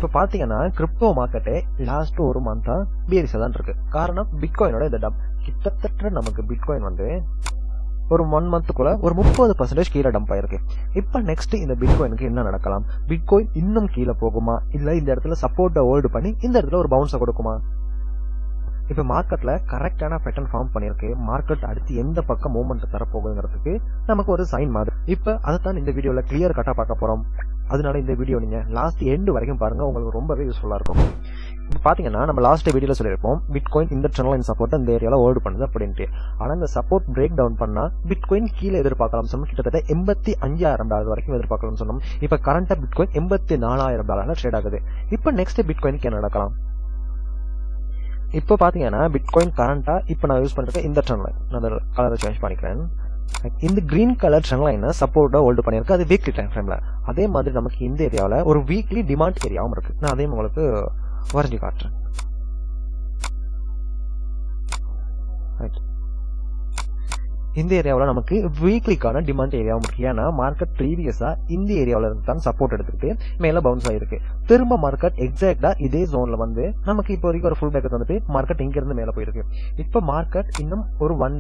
இப்போ பார்த்தீங்கன்னா crypto மார்க்கெட்டே last ஒரு மந்த்தா பியரிஸாக தான் இருக்கு. காரணம் பிட்காயினோட இந்த டம்ப். கிட்டத்தட்ட நமக்கு பிட்காயின் வந்து ஒரு 1 மந்த்துக்குள்ள ஒரு 30% கீழே டம்ப் ஆயிருக்கு. இப்போ நெக்ஸ்ட் இந்த பிட்காயினுக்கு என்ன நடக்கலாம்? பிட்காயின் இன்னும் கீழே போகுமா, இல்லை இந்த இடத்துல சப்போர்ட்டை ஹோல்டு பண்ணி இந்த இடத்துல ஒரு பவுன்ஸை கொடுக்குமா? இப்போ மார்க்கெட்ல கரெக்டான பேட்டர்ன் ஃபார்ம் பண்ணிருக்கு. மார்க்கெட் அடுத்து எந்த பக்கம் மூவ்மெண்ட் தரப்போகுதுங்கிறதுக்கு நமக்கு ஒரு சைன் மாதிரி. இப்போ அதைத்தான் இந்த வீடியோல கிளியர் கட்டா பார்க்க போறோம். அதனால இந்த வீடியோ நீங்க லாஸ்ட் எண்டு வரைக்கும் பாருங்க, உங்களுக்கு ரொம்பவே யூஸ்ஃபுல்லா இருக்கும். இப்போ பாத்தீங்கன்னா நம்ம லாஸ்ட் வீடியோல சொல்லியிருப்போம் பிட்காயின் இந்த ட்ரெண்ட் லைன் சப்போர்ட் இந்த ஏரியால ஹோல்டு பண்ணுது அப்படின்ட்டு. ஆனா இந்த சப்போர்ட் பிரேக் டவுன் பண்ணா பிட்காயின் கீழே எதிர்பார்க்கலாம் சொன்னோம். கிட்டத்தட்ட $85,000 வரைக்கும் எதிர்பார்க்கலாம் சொன்னோம். இப்போ கரண்டா பிட்காயின் $84,000 ட்ரேட் ஆகுது. இப்போ நெக்ஸ்ட் பிட்காயினுக்கு என்ன நடக்கலாம்? இப்போ பாத்தீங்கன்னா பிட்காயின் கரண்டா இப்போ நான் யூஸ் பண்ணிருக்கேன் இந்த ட்ரெண்ட் லைன். நான் அந்த கலரை சேஞ்ச் பண்ணிக்கிறேன். இந்த கிரீன் கலர் ட்ரெண்ட் லைனை சப்போர்ட்டா ஹோல்டு பண்ணிருக்கு. அது வீக்லி டைம் ஃப்ரேம்ல. அதே மாதிரி நமக்கு இந்த ஏரியாவில் ஒரு வீக்லி டிமாண்ட் ஏரியாவும் இருக்கு. நான் அதையும் உங்களுக்கு வரைஞ்சி காட்டுறேன். இந்த ஏரியாவில் நமக்கு வீக்லிக்கான டிமாண்ட் ஏரியாவும் இருக்கு. ஏன்னா மார்க்கெட் ப்ரீவியஸா இந்த ஏரியாவில் இருந்து தான் சப்போர்ட் எடுத்துக்கிட்டு மேல பவுன்ஸ் ஆயிருக்கு. திரும்ப மார்க்கெட் எக்ஸாக்டா இதே ஜோன்ல வந்து நமக்கு இப்போ வரைக்கும் ஒரு ஃபுல் பேக் வந்துட்டு மார்க்கெட் இங்க இருந்து மேல போயிருக்கு. இப்போ மார்க்கெட் இன்னும் ஒரு ஒன்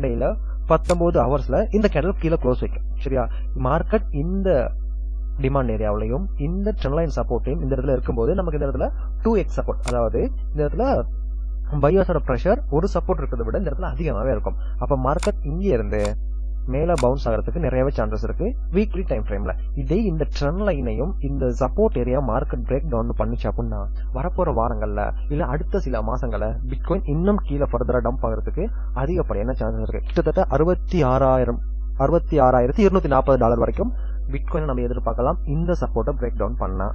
டேல 19 ஹவர்ஸ்ல இந்த கேண்டல் கீழே க்ளோஸ் வைக்கும். சரியா? மார்க்கெட் இந்த டிமாண்ட் ஏரியாவிலையும் இந்த ட்ரெண்ட் லைன் சப்போர்ட்டையும் இந்த இடத்துல இருக்கும்போது நமக்கு இந்த இடத்துல 2x சப்போர்ட், அதாவது இந்த இடத்துல பையர்ஸோட ப்ரெஷர் ஒரு சப்போர்ட் இருக்கிறத விட இந்த இடத்துல அதிகமாகவே இருக்கும். அப்போ மார்க்கெட் இங்கே இருந்து மேல பவுன்ஸ் ஆகிறதுக்கு நிறையவே சான்சஸ் இருக்கு வீக்லி டைம் ஃப்ரேம்ல. இதே இந்த ட்ரெண்ட் லைனையும் இந்த support area market break down பண்ணிச்சு அப்படின்னா வரப்போற வாரங்கள்ல இல்ல அடுத்த சில மாசங்கள்ல பிட்காயின் இன்னும் கீழே ஃபர்தரா டம்ப் ஆகிறதுக்கு அதிகப்படியான சான்சஸ் இருக்கு. கிட்டத்தட்ட $66,240 வரைக்கும் பிட்காயின் நம்ம எதிர்பார்க்கலாம் இந்த சப்போர்ட்டை பிரேக் டவுன் பண்ணா.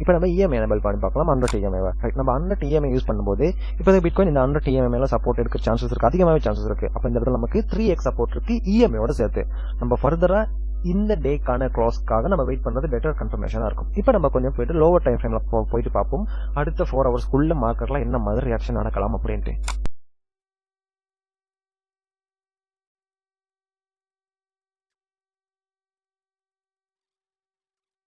இப்போ நம்ம இஎம்ஐ எனேபிள் பண்ணி பார்க்கலாம். 100 EMI நம்ம 100 EMI யூஸ் பண்ணும்போது இப்போ பிட்காயின் இந்த 100 EMI சப்போர்ட் எடுக்க சான்சஸ் இருக்கு, அதிகமாகவே சான்சஸ் இருக்கு. அப்போ இந்த இடத்துல நமக்கு 3x சப்போர்ட் இருக்கு இஎம்ஐயோட சேர்த்து. நம்ம ஃபர்தரா இந்த டேக்கான க்ளோஸ்க்காக நம்ம வெயிட் பண்றது பெட்டர் கன்ஃபர்மேஷனா இருக்கும். இப்போ நம்ம கொஞ்சம் போயிட்டு லோவர் டைம் ஃப்ரேம்ல போயிட்டு பார்ப்போம் அடுத்த 4 ஹவர்ஸ்க்குள்ள மார்க்கெட்ல என்ன மாதிரி ரியாக்ஷன் நடக்கலாம் அப்படின்ட்டு.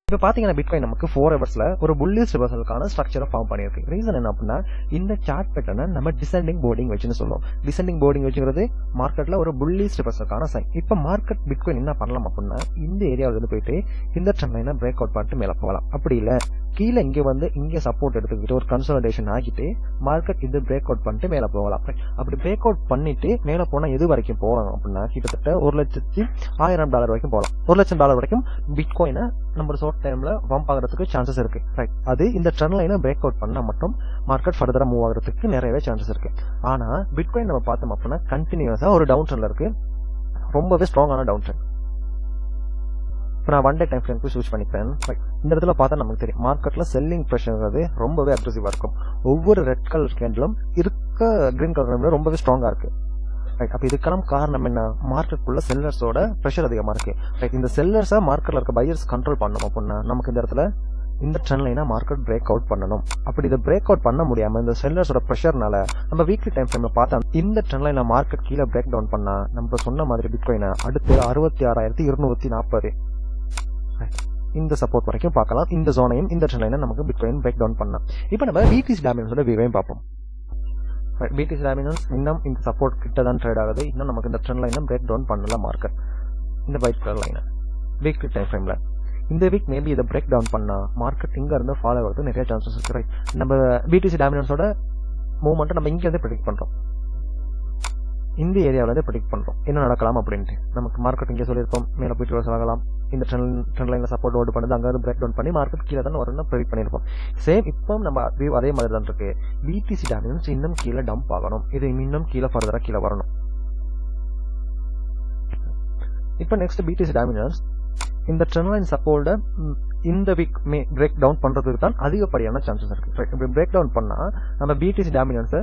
இப்போ பாத்தீங்கன்னா பிட்காயின் நமக்கு 4 ஹவர்ஸ்ல ஒரு புல்லிஷ் ரிவர்சலுக்கான ஸ்ட்ரக்சரை ஃபார்ம் பண்ணிருக்கு. ரீசன் என்ன அப்படின்னா இந்த சார்ட் பேட்டர்னை நம்ம டிசெண்டிங் போர்டிங் வச்சுன்னு சொல்லுவோம். டிசெண்டிங் போர்டிங் வச்சுக்கிறது மார்க்கெட்ல ஒரு புல்லிஷ் ரிவர்சலுக்கான சைன். இப்போ மார்க்கெட் பிட்காயின் என்ன பண்ணலாம் அப்படின்னா இந்த ஏரியாவில இருந்து போயிட்டு இந்த ட்ரெண்ட் லைனை பிரேக் அவுட் பண்ணிட்டு மேல போகலாம். அப்படி இல்ல கீழே இங்க வந்து இங்க சப்போர்ட் எடுத்துக்கிட்டு ஒரு கன்சல்டேஷன் ஆகிட்டு மார்க்கெட் இது பிரேக் அவுட் பண்ணிட்டு மேல போகலாம். அப்படி பிரேக் அவுட் பண்ணிட்டு மேல போனா எது வரைக்கும் போகலாம் அப்படின்னா கிட்டத்தட்ட $1,01,000 வரைக்கும் போகலாம். $1,00,000 வரைக்கும் பிட்காயினை நம்ம ஷார்ட் டைம்ல பம்ப் ஆகிறதுக்கு சான்சஸ் இருக்கு. ரைட், அது இந்த ட்ரெண்ட் லைனை பிரேக் அவுட் பண்ணா மட்டும் மார்க்கெட் ஃபர்தரா மூவ் ஆகிறதுக்கு நிறையவே சான்சஸ் இருக்கு. ஆனா பிட்காயின் நம்ம பார்த்தோம் அப்படின்னா கண்டினியூஸா ஒரு டவுன் ட்ரெண்ட்ல இருக்கு, ரொம்பவே ஸ்ட்ராங்கான டவுன் ட்ரெண்ட். இப்போ நான் 1 டே டைம் ஃப்ரேம் சூஸ் பண்ணிக்கிறேன். இந்த இடத்துல பார்த்தா நமக்கு தெரியும் மார்க்கெட்ல செல்லிங் ப்ரெஷர் ரொம்பவே அக்ரெசிவா இருக்கும். ஒவ்வொரு ரெட் கலர் கேண்டிலும் இருக்க கிரீன் கலர் ரொம்பவே ஸ்ட்ராங்கா இருக்கு. ரைட், அப்ப இதுக்கெல்லாம் காரணம் என்ன? மார்க்கெட்டுக்குள்ள செல்லர்ஸோட ப்ரெஷர் அதிகமா இருக்கு. ரைட், இந்த செல்லர்ஸை மார்க்கெட்ல இருக்க பையர்ஸ் கண்ட்ரோல் பண்ணணும் அப்படின்னா நமக்கு இந்த இடத்துல இந்த ட்ரெண்ட் லைனா மார்க்கெட் பிரேக் அவுட் பண்ணணும். அப்படி இதை பிரேக் அவுட் பண்ண முடியாம இந்த செல்லர்ஸோட ப்ரெஷர்னால நம்ம வீக்லி டைம் ஃப்ரேம்ல பார்த்தா இந்த ட்ரெண்ட் லைனா மார்க்கெட் கீழே பிரேக் டவுன் பண்ணா நம்ம சொன்ன மாதிரி பிட்காயினை அடுத்து 66,240 இந்த சப்போர்ட் வரைக்கும் பார்க்கலாம். இந்த ஜோனையும் இந்த ட்ரெண்ட் லைனை நமக்கு பிட்காயின் பிரேக் டவுன் பண்ணா. இப்போ நம்ம BTC டாமினன்ஸோட வியூவையும் பார்ப்போம். BTC டாமினன்ஸ் இன்னும் இந்த சப்போர்ட் கிட்ட தான் ட்ரேட் ஆகுது. இன்னும் நமக்கு இந்த ட்ரெண்ட் லைனை பிரேக் டவுன் பண்ணல மார்க்கெட். இந்த ஒயிட் கலர் லைனை வீக்லி டைம் ஃப்ரேம்ல இந்த வீக் மேபி இதை பிரேக் டவுன் பண்ணா மார்க்கெட் இங்க இருந்து ஃபாலோ ஆகிறது நிறைய சான்சஸ் இருக்கு. ரைட், நம்ம BTC டாமினன்ஸோட மூவ்மெண்ட்டை நம்ம இங்க இருந்து ப்ரெடிக்ட் பண்றோம். இந்த ஏரியாவில இருந்து ப்ரெடிக்ட் பண்றோம் என்ன நடக்கலாம் அப்படின்ட்டு. நமக்கு மார்க்கெட் இங்கே சொல்லியிருப்போம் மேல போயிட்டு ரிவர்ஸ் ஆகலாம், இந்த ட்ரெண்ட் லைன்ல சப்போர்ட் ஹோல்ட் பண்ணுது, அங்க இருந்து பிரேக் டவுன் பண்ணி மார்க்கெட் கீழே தான் வரும்னு ப்ரெடிக்ட் பண்ணிருப்போம். சேம் இப்போ நம்ம அதே மாதிரி தான் இருக்கு. BTC டாமினன்ஸ் இன்னும் கீழே டம்ப் ஆகணும், இது இன்னும் கீழே ஃபர்தரா கீழே வரணும். இப்போ நெக்ஸ்ட் BTC டாமினன்ஸ் இந்த ட்ரெண்ட் லைன் சப்போர்ட்டை இந்த வீக் பிரேக் டவுன் பண்றதுக்கு தான் அதிகப்படியான சான்சஸ் இருக்கு. இப்படி பிரேக் டவுன் பண்ணா நம்ம BTC டாமினன்ஸை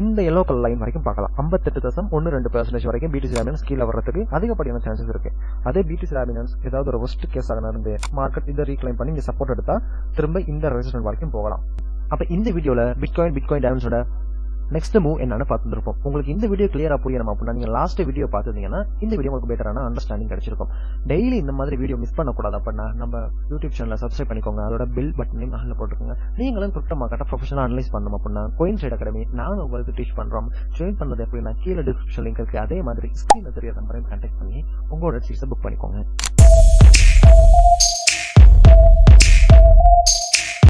இந்த எல்லோ கலர் லைன் வரைக்கும் பார்க்கலாம். 58.12% வரைக்கும் BTC டாமினன்ஸ் கீழே வர்றதுக்கு அதிகப்படியான சான்சஸ் இருக்கு. அதே BTC டாமினன்ஸ் ஏதாவது ஒரு ஒஸ்ட் கேஸ் ஆக இருந்து மார்க்கெட் இதை ரீக்ளைம் பண்ணி இங்க சப்போர்ட் எடுத்தா திரும்ப இந்த ரெசிஸ்டன்ஸ் வரைக்கும் போகலாம். அப்ப இந்த வீடியோல பிட்காயின் டாமினன்ஸோட நெக்ஸ்ட் மூவ் என்னன்னு பார்த்துருப்போம். உங்களுக்கு இந்த வீடியோ கிளியரா புரியணும் அப்படின்னா நீங்க லாஸ்ட் வீடியோ பார்த்துருந்தீங்கன்னா இந்த வீடியோ உங்களுக்கு பெட்டரான அண்டர்ஸ்டாண்டிங் கிடைச்சிருக்கும். டெய்லி இந்த மாதிரி வீடியோ மிஸ் பண்ணக்கூடாது அப்படின்னா நம்ம யூடியூப் சேனலை சப்ஸ்கிரைப் பண்ணிக்கோங்க. அதோட பில் பட்டனையும் அதில் போட்டுக்கோங்க. நீங்களும் கிரிப்டோ மார்க்கெட்டை ப்ரொஃபஷனலாக அனலைஸ் பண்ணணும் அப்படின்னா கோயின்சைட் அகாடமி நாங்கள் உங்களுக்கு டீச் பண்றோம். ஜாயின் பண்ணது எப்படின்னா கீழே டிஸ்கிரிப்ஷன் லிங்க் இருக்கு. அதே மாதிரி ஸ்கிரீன்ல தெரிய நம்பரையும் கான்டாக்ட் பண்ணி உங்களோட சீட்ஸை புக் பண்ணிக்கோங்க.